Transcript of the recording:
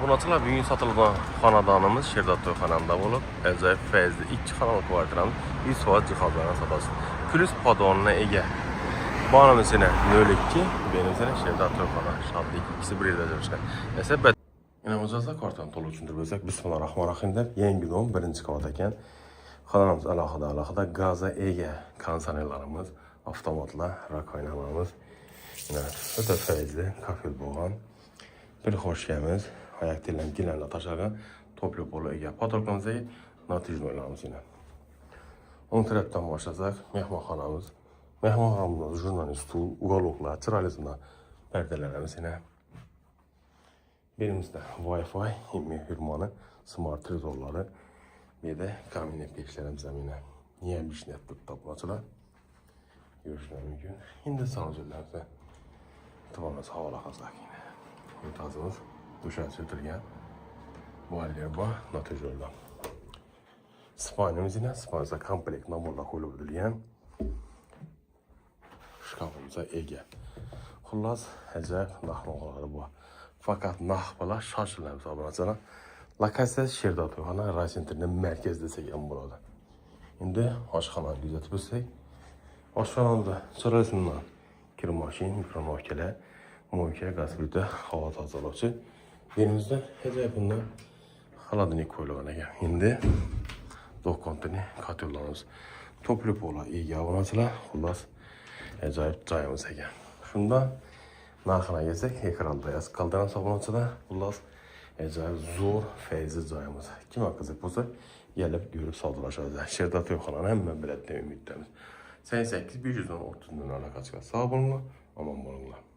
Bunatçılar bugün satılan xanadanımız Şerdad Toyxanamda olub. Əcayib fəizli 2 xanalı kvartiranın 100% cihazlarına satılsın. Plus padonuna ega. Banımız yine 02, benim sene Şerdad Toyxana. Şadlık ikisi bir yerdə çalışkan. Əsəb yine mücazda kvartiranın tolu üçündür bilsək. Bismillahirrahmanirrahim deyib. Yeni gün 1-ci qavat ekan. Xanamız alıqda qaza ega kondisionerlarımız, avtomatlar, rakoynalarımız. Yine ötə fəizli kafel boğan. Bir xoş gəlməz. Ayak dilən gilərlə taşarqan toplu polu ega. Patroklarımıza natijnoylarımız yine. Onun tərəfdən başlasaq, mehmanxanamız. Mehmanxanamızda jurnalist stul, uqaloqlar, çıralizmlar, pərdələrimiz yine. Birimizdə Wi-Fi, immi hürmanı, smart televizorları, bir də kabinet peşlərimiz yine. Niyə bir şey yaptık tapmacılar? Görüşlər mümkün. İndi sanacılarımızda tıvanız havalı qazaq yine. Müntazımız duşa çötürgen. Bu halleri bu, natijörler. Spanyamız yine, Spanya'da komplekt namurla koyulup edilgen. Şkafımıza ege. Xullas, əcəb naxmaları bu. Fakat naxmalar şaşırlarımız abunacana. Lokasiya Şerdad Toyxana Raysenterinin mərkəz desək en burada. İndi aşxananı düzətib bilsək. Aşxanamızda çarəsindən kirmaşin, mikromarkeler, Moike qazbirdə hava tazalaçı. Yerimizdə əcəb bundan xaladnik koyulğana gəl. İndi dok kontini katyorlarımız toplu pola iyi yavunacılar. Xullas əcayib cayımız əgən. Şunda narxına gəlsək, ekranda yaz qaldıran sabunacılar. Xullas əcayib zor, feyzi cayımız. Kimə qızıq bulsa, gəlib görüb sadılaşacaq. Şerdad Toyxananı həmmən bilətdə ümiddəmiz. 88 130 nömrələ qaçıq. Sağ olunla, aman olunla.